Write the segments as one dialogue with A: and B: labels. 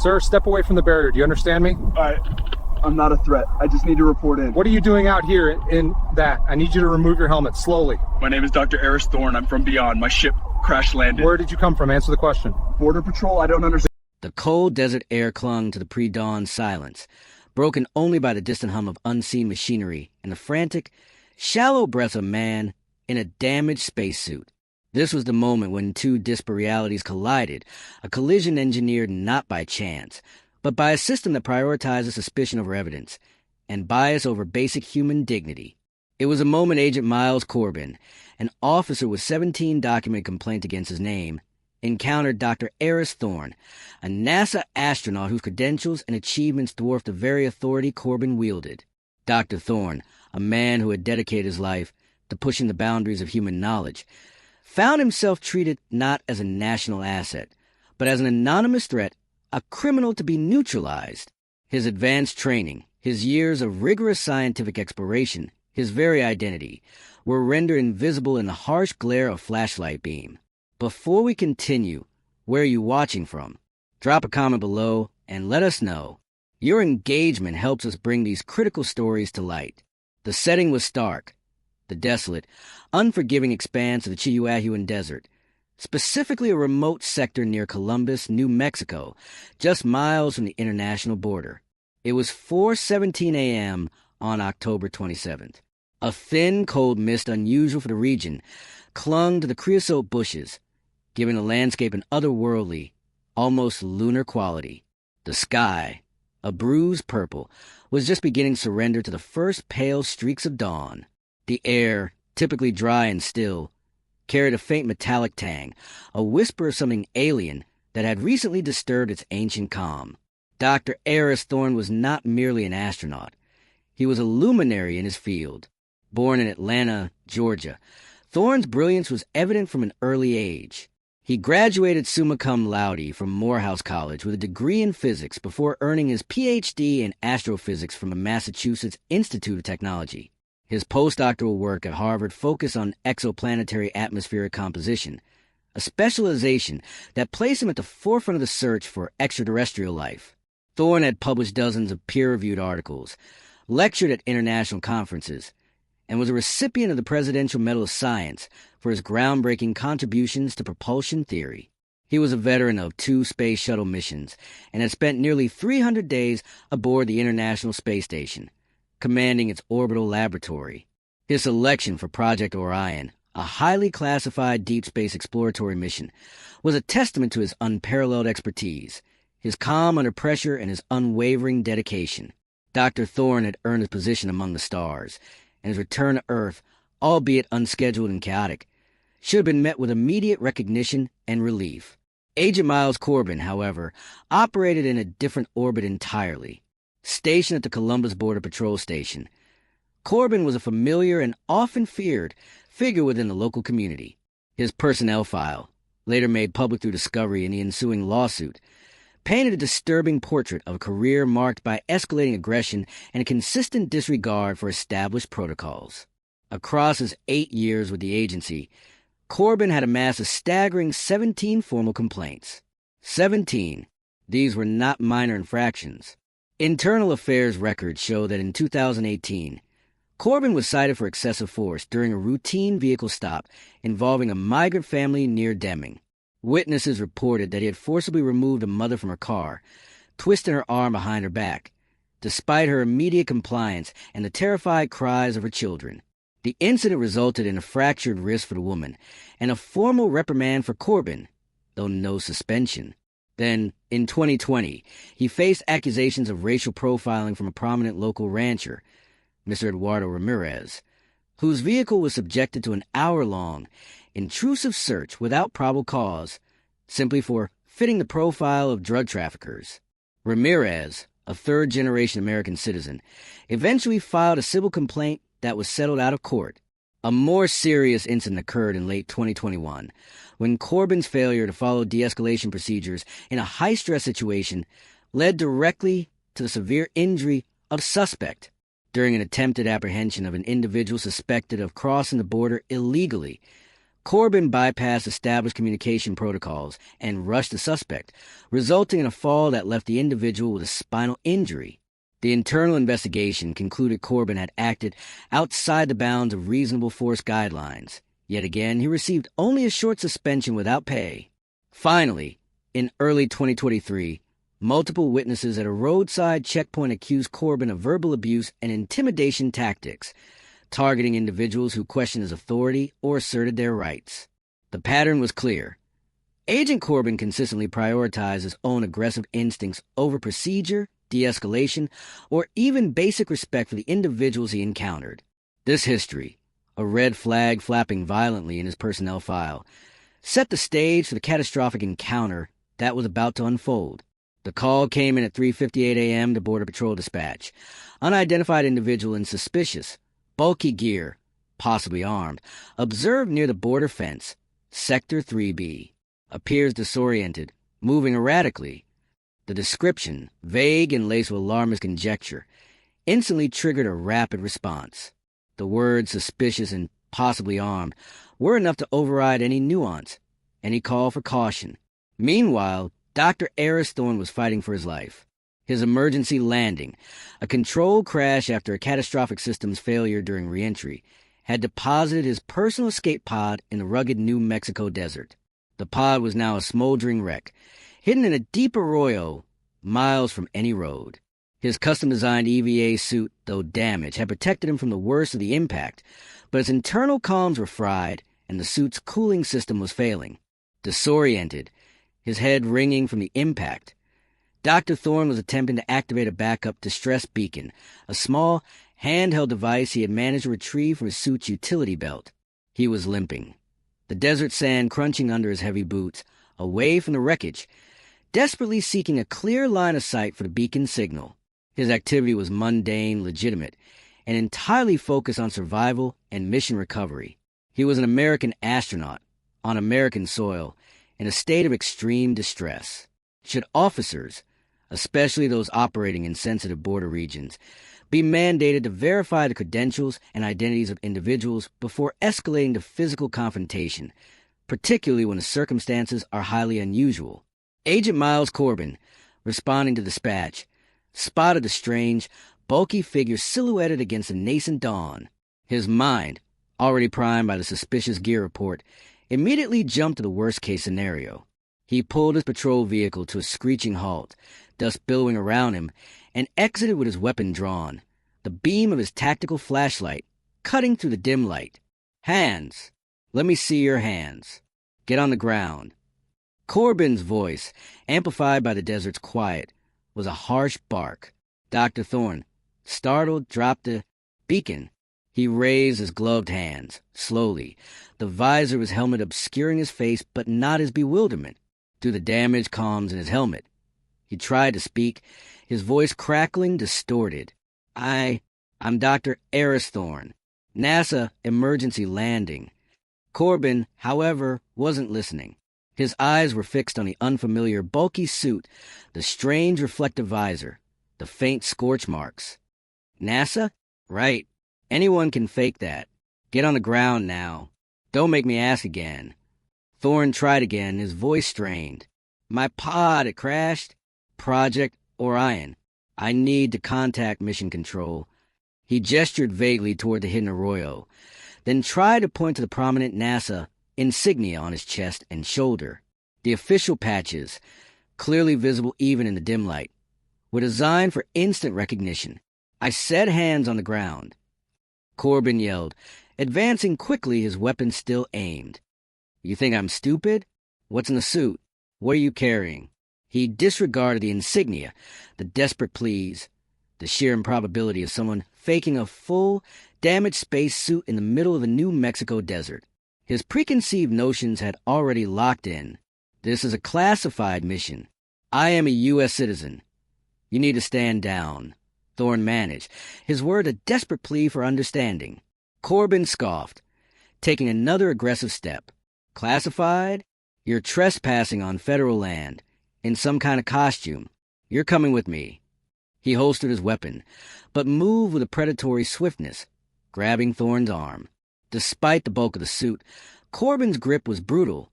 A: Sir, step away from the barrier. Do you understand me?
B: Alright. I'm not a threat. I just need to report in.
A: What are you doing out here in that? I need you to remove your helmet slowly.
B: My name is Dr. Eris Thorne. I'm from beyond. My ship crash landed.
A: Where did you come from? Answer the question.
B: Border Patrol? I don't understand.
C: The cold desert air clung to the pre-dawn silence, broken only by the distant hum of unseen machinery and the frantic, shallow breath of a man in a damaged spacesuit. This was the moment when two disparate realities collided, a collision engineered not by chance, but by a system that prioritizes suspicion over evidence and bias over basic human dignity. It was a moment Agent Miles Corbin, an officer with 17 documented complaints against his name, encountered Dr. Eris Thorne, a NASA astronaut whose credentials and achievements dwarfed the very authority Corbin wielded. Dr. Thorne, a man who had dedicated his life to pushing the boundaries of human knowledge, found himself treated not as a national asset, but as an anonymous threat, a criminal to be neutralized. His advanced training, his years of rigorous scientific exploration, his very identity, were rendered invisible in the harsh glare of flashlight beam. Before we continue, where are you watching from? Drop a comment below and let us know. Your engagement helps us bring these critical stories to light. The setting was stark. The desolate, unforgiving expanse of the Chihuahuan Desert, specifically a remote sector near Columbus, New Mexico, just miles from the international border. It was 4:17 a.m. on October 27th. A thin, cold mist unusual for the region clung to the creosote bushes, giving the landscape an otherworldly, almost lunar quality. The sky, a bruised purple, was just beginning to surrender to the first pale streaks of dawn. The air, typically dry and still, carried a faint metallic tang, a whisper of something alien that had recently disturbed its ancient calm. Dr. Eris Thorne was not merely an astronaut. He was a luminary in his field. Born in Atlanta, Georgia, Thorne's brilliance was evident from an early age. He graduated summa cum laude from Morehouse College with a degree in physics before earning his Ph.D. in astrophysics from the Massachusetts Institute of Technology. His postdoctoral work at Harvard focused on exoplanetary atmospheric composition, a specialization that placed him at the forefront of the search for extraterrestrial life. Thorne had published dozens of peer-reviewed articles, lectured at international conferences, and was a recipient of the Presidential Medal of Science for his groundbreaking contributions to propulsion theory. He was a veteran of 2 space shuttle missions and had spent nearly 300 days aboard the International Space Station, commanding its orbital laboratory. His selection for Project Orion, a highly classified deep space exploratory mission, was a testament to his unparalleled expertise, his calm under pressure, and his unwavering dedication. Dr. Thorne had earned his position among the stars, and his return to Earth, albeit unscheduled and chaotic, should have been met with immediate recognition and relief. Agent Miles Corbin, however, operated in a different orbit entirely. Stationed at the Columbus Border Patrol Station, Corbin was a familiar and often feared figure within the local community. His personnel file, later made public through discovery in the ensuing lawsuit, painted a disturbing portrait of a career marked by escalating aggression and a consistent disregard for established protocols. Across his 8 years with the agency, Corbin had amassed a staggering 17 formal complaints. 17. These were not minor infractions. Internal Affairs records show that in 2018, Corbin was cited for excessive force during a routine vehicle stop involving a migrant family near Deming. Witnesses reported that he had forcibly removed a mother from her car, twisting her arm behind her back, despite her immediate compliance and the terrified cries of her children. The incident resulted in a fractured wrist for the woman and a formal reprimand for Corbin, though no suspension. Then, in 2020, he faced accusations of racial profiling from a prominent local rancher, Mr. Eduardo Ramirez, whose vehicle was subjected to an hour-long, intrusive search without probable cause, simply for fitting the profile of drug traffickers. Ramirez, a third-generation American citizen, eventually filed a civil complaint that was settled out of court. A more serious incident occurred in late 2021, when Corbin's failure to follow de-escalation procedures in a high-stress situation led directly to the severe injury of suspect. During an attempted apprehension of an individual suspected of crossing the border illegally, Corbin bypassed established communication protocols and rushed the suspect, resulting in a fall that left the individual with a spinal injury. The internal investigation concluded Corbin had acted outside the bounds of reasonable force guidelines. Yet again, he received only a short suspension without pay. Finally, in early 2023, multiple witnesses at a roadside checkpoint accused Corbin of verbal abuse and intimidation tactics, targeting individuals who questioned his authority or asserted their rights. The pattern was clear. Agent Corbin consistently prioritized his own aggressive instincts over procedure, de-escalation, or even basic respect for the individuals he encountered. This history, a red flag flapping violently in his personnel file, set the stage for the catastrophic encounter that was about to unfold. The call came in at 3:58 a.m. to Border Patrol Dispatch. Unidentified individual in suspicious, bulky gear, possibly armed, observed near the border fence, Sector 3B. Appears disoriented, moving erratically. The description, vague and laced with alarmist conjecture, instantly triggered a rapid response. The words suspicious and possibly armed were enough to override any nuance, any call for caution. Meanwhile, Dr. Eris Thorne was fighting for his life. His emergency landing, a controlled crash after a catastrophic systems failure during re-entry, had deposited his personal escape pod in the rugged New Mexico desert. The pod was now a smoldering wreck, hidden in a deep arroyo, miles from any road. His custom-designed EVA suit, though damaged, had protected him from the worst of the impact, but its internal columns were fried, and the suit's cooling system was failing. Disoriented, his head ringing from the impact, Dr. Thorne was attempting to activate a backup distress beacon, a small, handheld device he had managed to retrieve from his suit's utility belt. He was limping, the desert sand crunching under his heavy boots, away from the wreckage, desperately seeking a clear line of sight for the beacon signal. His activity was mundane, legitimate, and entirely focused on survival and mission recovery. He was an American astronaut, on American soil, in a state of extreme distress. Should officers, especially those operating in sensitive border regions, be mandated to verify the credentials and identities of individuals before escalating to physical confrontation, particularly when the circumstances are highly unusual? Agent Miles Corbin, responding to dispatch, spotted the strange, bulky figure silhouetted against the nascent dawn. His mind, already primed by the suspicious gear report, immediately jumped to the worst-case scenario. He pulled his patrol vehicle to a screeching halt, dust billowing around him, and exited with his weapon drawn, the beam of his tactical flashlight cutting through the dim light. "Hands! Let me see your hands. Get on the ground." Corbin's voice, amplified by the desert's quiet, was a harsh bark. Dr. Thorne, startled, dropped the beacon. He raised his gloved hands, slowly, the visor of his helmet obscuring his face but not his bewilderment, through the damaged comms in his helmet. He tried to speak, his voice crackling, distorted. I'm Dr. Eris Thorne, NASA emergency landing." Corbin, however, wasn't listening. His eyes were fixed on the unfamiliar, bulky suit, the strange reflective visor, the faint scorch marks. "NASA? Right. Anyone can fake that. Get on the ground now. Don't make me ask again." Thorne tried again, his voice strained. "My pod, it crashed. Project Orion. I need to contact Mission Control." He gestured vaguely toward the hidden arroyo, then tried to point to the prominent NASA insignia on his chest and shoulder. The official patches, clearly visible even in the dim light, were designed for instant recognition. "I said hands on the ground." Corbin yelled, advancing quickly, his weapon still aimed. "You think I'm stupid? What's in the suit? What are you carrying?" He disregarded the insignia, the desperate pleas, the sheer improbability of someone faking a full, damaged space suit in the middle of the New Mexico desert. His preconceived notions had already locked in. "This is a classified mission. I am a U.S. citizen. You need to stand down." Thorne managed, his word a desperate plea for understanding. Corbin scoffed, taking another aggressive step. "Classified? You're trespassing on federal land, in some kind of costume. You're coming with me." He holstered his weapon, but moved with a predatory swiftness, grabbing Thorne's arm. Despite the bulk of the suit, Corbin's grip was brutal,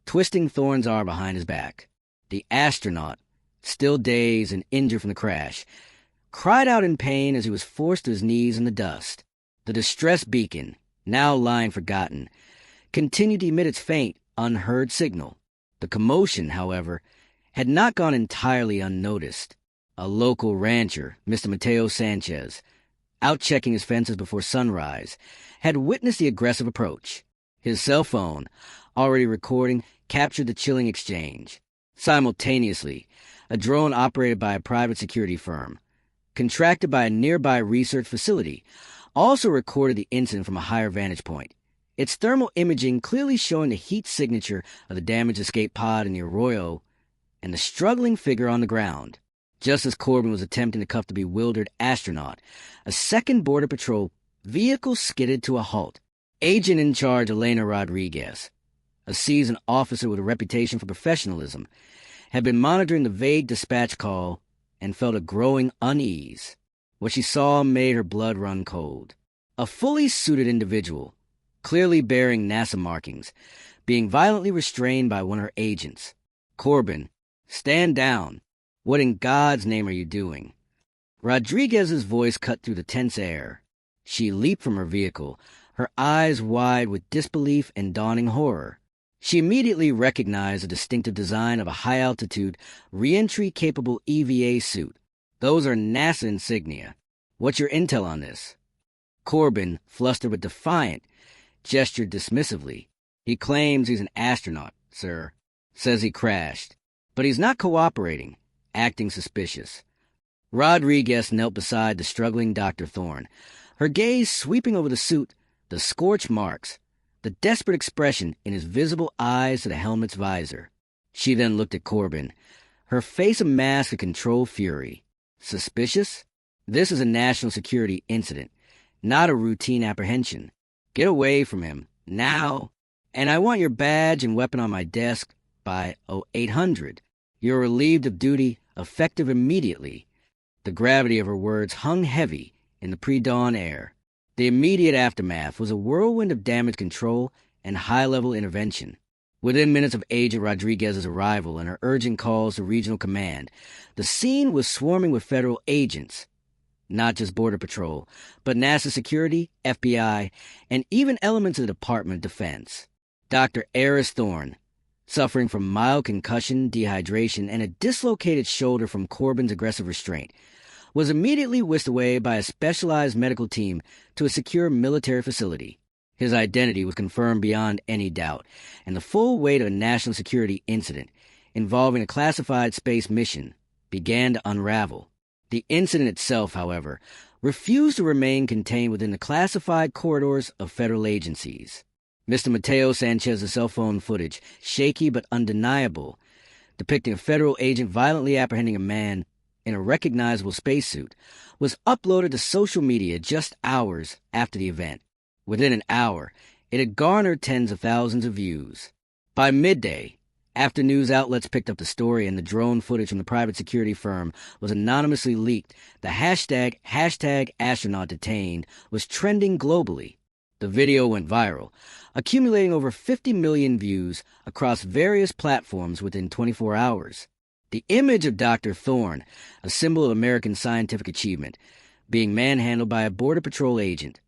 C: twisting Thorne's arm behind his back. The astronaut, still dazed and injured from the crash, cried out in pain as he was forced to his knees in the dust. The distress beacon, now lying forgotten, continued to emit its faint, unheard signal. The commotion, however, had not gone entirely unnoticed. A local rancher, Mr. Mateo Sanchez, out checking his fences before sunrise, had witnessed the aggressive approach. His cell phone, already recording, captured the chilling exchange. Simultaneously, a drone operated by a private security firm, contracted by a nearby research facility, also recorded the incident from a higher vantage point, its thermal imaging clearly showing the heat signature of the damaged escape pod in the arroyo and the struggling figure on the ground. Just as Corbin was attempting to cuff the bewildered astronaut, a second Border Patrol vehicle skidded to a halt. Agent in charge Elena Rodriguez, a seasoned officer with a reputation for professionalism, had been monitoring the vague dispatch call and felt a growing unease. What she saw made her blood run cold. A fully suited individual, clearly bearing NASA markings, being violently restrained by one of her agents. "Corbin, stand down. What in God's name are you doing?" Rodriguez's voice cut through the tense air. She leaped from her vehicle, her eyes wide with disbelief and dawning horror. She immediately recognized the distinctive design of a high-altitude, re-entry-capable EVA suit. "Those are NASA insignia. What's your intel on this?" Corbin, flustered but defiant, gestured dismissively. "He claims he's an astronaut, sir. Says he crashed. But he's not cooperating, acting suspicious." Rodriguez knelt beside the struggling Dr. Thorne, her gaze sweeping over the suit, the scorch marks, the desperate expression in his visible eyes to the helmet's visor. She then looked at Corbin, her face a mask of controlled fury. "Suspicious? This is a national security incident, not a routine apprehension. Get away from him, now. And I want your badge and weapon on my desk by 0800. You're relieved of duty, effective immediately." The gravity of her words hung heavy in the pre-dawn air. The immediate aftermath was a whirlwind of damage control and high-level intervention. Within minutes of Agent Rodriguez's arrival and her urgent calls to regional command, the scene was swarming with federal agents, not just Border Patrol, but NASA Security, FBI, and even elements of the Department of Defense. Dr. Eris Thorne, suffering from mild concussion, dehydration, and a dislocated shoulder from Corbin's aggressive restraint, was immediately whisked away by a specialized medical team to a secure military facility. His identity was confirmed beyond any doubt, and the full weight of a national security incident involving a classified space mission began to unravel. The incident itself, however, refused to remain contained within the classified corridors of federal agencies. Mr. Mateo Sanchez's cell phone footage, shaky but undeniable, depicting a federal agent violently apprehending a man in a recognizable spacesuit, was uploaded to social media just hours after the event. Within an hour, it had garnered tens of thousands of views. By midday, after news outlets picked up the story and the drone footage from the private security firm was anonymously leaked, the hashtag Astronaut detained was trending globally. The video went viral, accumulating over 50 million views across various platforms within 24 hours. The image of Dr. Thorne, a symbol of American scientific achievement, being manhandled by a Border Patrol agent,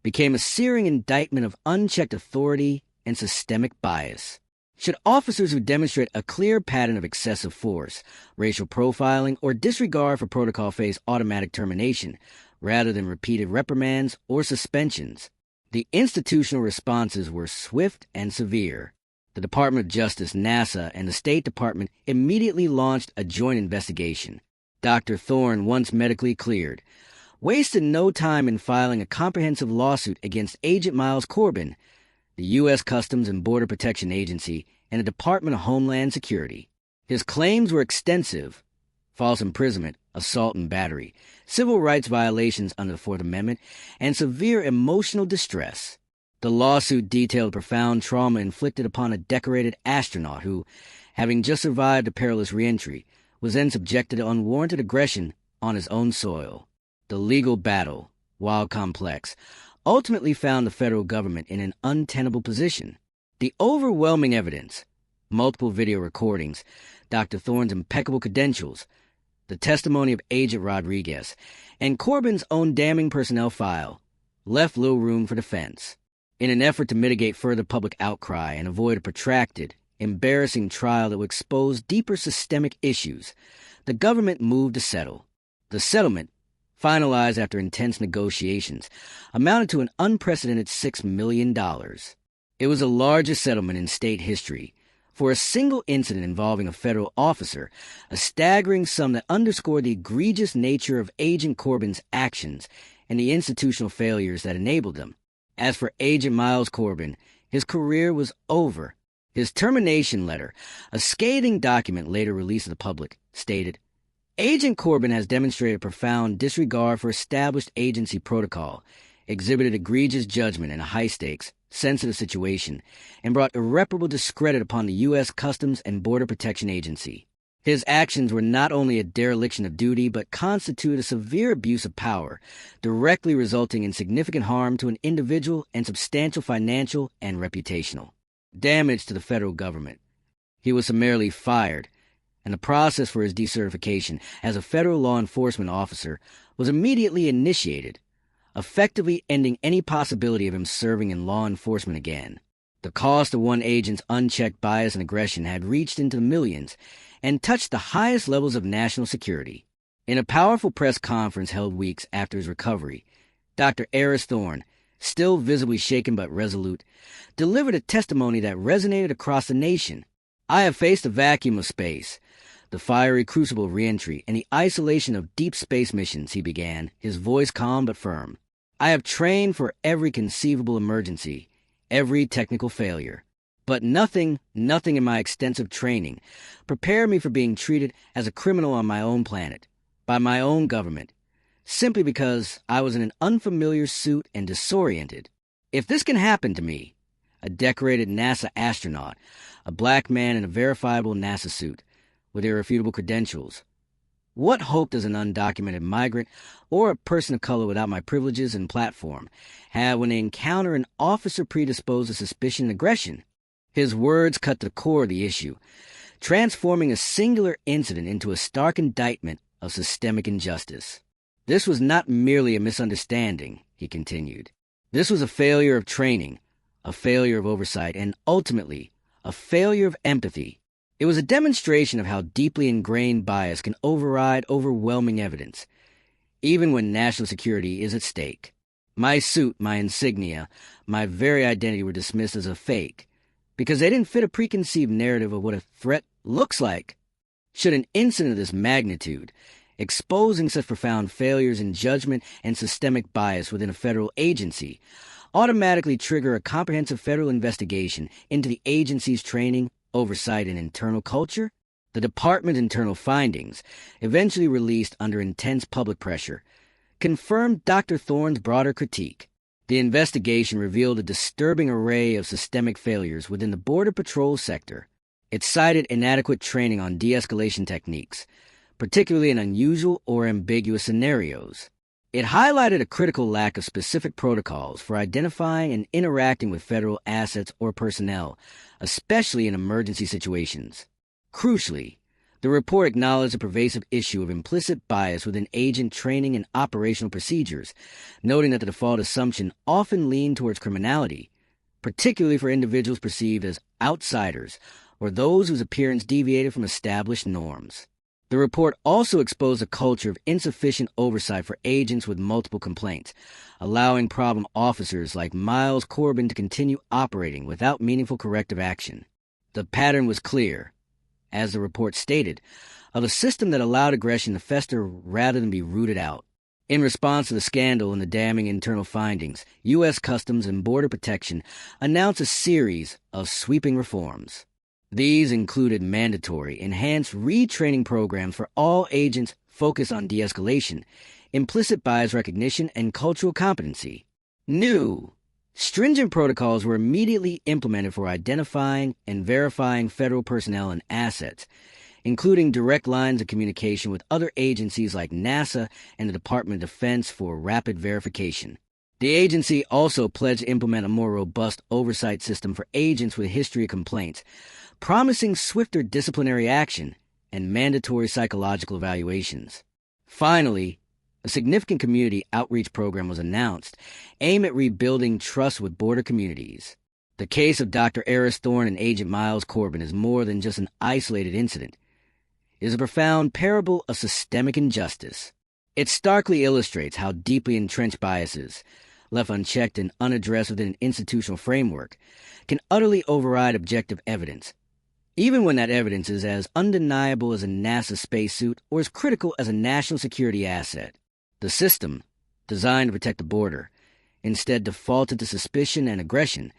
C: became a searing indictment of unchecked authority and systemic bias. Should officers who demonstrate a clear pattern of excessive force, racial profiling, or disregard for protocol face automatic termination, rather than repeated reprimands or suspensions? The institutional responses were swift and severe. The Department of Justice, NASA, and the State Department immediately launched a joint investigation. Dr. Thorne, once medically cleared, wasted no time in filing a comprehensive lawsuit against Agent Miles Corbin, the U.S. Customs and Border Protection Agency, and the Department of Homeland Security. His claims were extensive: false imprisonment, assault and battery, civil rights violations under the Fourth Amendment, and severe emotional distress. The lawsuit detailed profound trauma inflicted upon a decorated astronaut who, having just survived a perilous reentry, was then subjected to unwarranted aggression on his own soil. The legal battle, while complex, ultimately found the federal government in an untenable position. The overwhelming evidence, multiple video recordings, Dr. Thorne's impeccable credentials, the testimony of Agent Rodriguez, and Corbin's own damning personnel file left little room for defense. In an effort to mitigate further public outcry and avoid a protracted, embarrassing trial that would expose deeper systemic issues, the government moved to settle. The settlement, finalized after intense negotiations, amounted to an unprecedented $6 million. It was the largest settlement in state history. For a single incident involving a federal officer, a staggering sum that underscored the egregious nature of Agent Corbin's actions and the institutional failures that enabled them. As for Agent Miles Corbin, his career was over. His termination letter, a scathing document later released to the public, stated, "Agent Corbin has demonstrated profound disregard for established agency protocol, exhibited egregious judgment in a high-stakes, sensitive situation, and brought irreparable discredit upon the U.S. Customs and Border Protection Agency. His actions were not only a dereliction of duty, but constitute a severe abuse of power, directly resulting in significant harm to an individual and substantial financial and reputational damage to the federal government." He was summarily fired, and the process for his decertification as a federal law enforcement officer was immediately initiated, effectively ending any possibility of him serving in law enforcement again. The cost of one agent's unchecked bias and aggression had reached into the millions and touched the highest levels of national security. In a powerful press conference held weeks after his recovery, Dr. Aris Thorne, still visibly shaken but resolute, delivered a testimony that resonated across the nation. "I have faced the vacuum of space, the fiery crucible of reentry, and the isolation of deep space missions," he began, his voice calm but firm. "I have trained for every conceivable emergency, every technical failure. But nothing in my extensive training prepared me for being treated as a criminal on my own planet, by my own government, simply because I was in an unfamiliar suit and disoriented. If this can happen to me, a decorated NASA astronaut, a black man in a verifiable NASA suit, with irrefutable credentials, what hope does an undocumented migrant or a person of color without my privileges and platform have when they encounter an officer predisposed to suspicion and aggression?" His words cut to the core of the issue, transforming a singular incident into a stark indictment of systemic injustice. "This was not merely a misunderstanding," he continued. "This was a failure of training, a failure of oversight, and ultimately, a failure of empathy. It was a demonstration of how deeply ingrained bias can override overwhelming evidence, even when national security is at stake. My suit, my insignia, my very identity were dismissed as a fake, because they didn't fit a preconceived narrative of what a threat looks like. Should an incident of this magnitude, exposing such profound failures in judgment and systemic bias within a federal agency, automatically trigger a comprehensive federal investigation into the agency's training, oversight, and internal culture?" The department's internal findings, eventually released under intense public pressure, confirmed Dr. Thorne's broader critique. The investigation revealed a disturbing array of systemic failures within the Border Patrol sector. It cited inadequate training on de-escalation techniques, particularly in unusual or ambiguous scenarios. It highlighted a critical lack of specific protocols for identifying and interacting with federal assets or personnel, especially in emergency situations. Crucially, the report acknowledged a pervasive issue of implicit bias within agent training and operational procedures, noting that the default assumption often leaned towards criminality, particularly for individuals perceived as outsiders or those whose appearance deviated from established norms. The report also exposed a culture of insufficient oversight for agents with multiple complaints, allowing problem officers like Miles Corbin to continue operating without meaningful corrective action. The pattern was clear, as the report stated, of a system that allowed aggression to fester rather than be rooted out. In response to the scandal and the damning internal findings, U.S. Customs and Border Protection announced a series of sweeping reforms. These included mandatory, enhanced retraining programs for all agents focused on de-escalation, implicit bias recognition, and cultural competency. New, stringent protocols were immediately implemented for identifying and verifying federal personnel and assets, including direct lines of communication with other agencies like NASA and the Department of Defense for rapid verification. The agency also pledged to implement a more robust oversight system for agents with a history of complaints, promising swifter disciplinary action and mandatory psychological evaluations. Finally, a significant community outreach program was announced, aimed at rebuilding trust with border communities. The case of Dr. Eris Thorne and Agent Miles Corbin is more than just an isolated incident. It is a profound parable of systemic injustice. It starkly illustrates how deeply entrenched biases, left unchecked and unaddressed within an institutional framework, can utterly override objective evidence, even when that evidence is as undeniable as a NASA spacesuit or as critical as a national security asset. The system, designed to protect the border, instead defaulted to suspicion and aggression,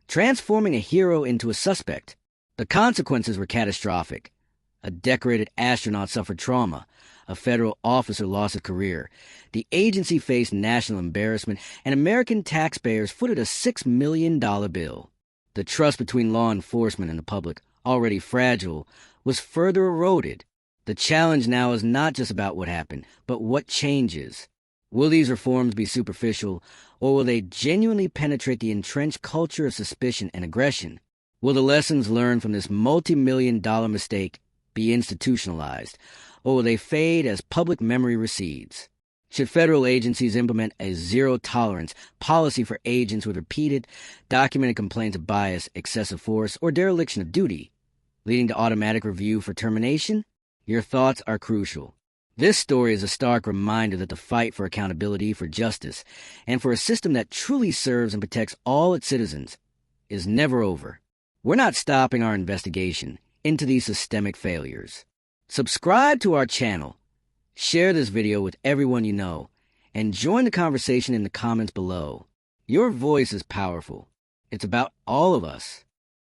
C: transforming a hero into a suspect. The consequences were catastrophic. A decorated astronaut suffered trauma. A federal officer lost his career. The agency faced national embarrassment, and American taxpayers footed a $6 million bill. The trust between law enforcement and the public, already fragile, was further eroded. The challenge now is not just about what happened, but what changes. Will these reforms be superficial, or will they genuinely penetrate the entrenched culture of suspicion and aggression? Will the lessons learned from this multi-million-dollar mistake be institutionalized, or will they fade as public memory recedes? Should federal agencies implement a zero-tolerance policy for agents with repeated, documented complaints of bias, excessive force, or dereliction of duty, leading to automatic review for termination? Your thoughts are crucial. This story is a stark reminder that the fight for accountability, for justice, and for a system that truly serves and protects all its citizens is never over. We're not stopping our investigation into these systemic failures. Subscribe to our channel, share this video with everyone you know, and join the conversation in the comments below. Your voice is powerful. It's about all of us.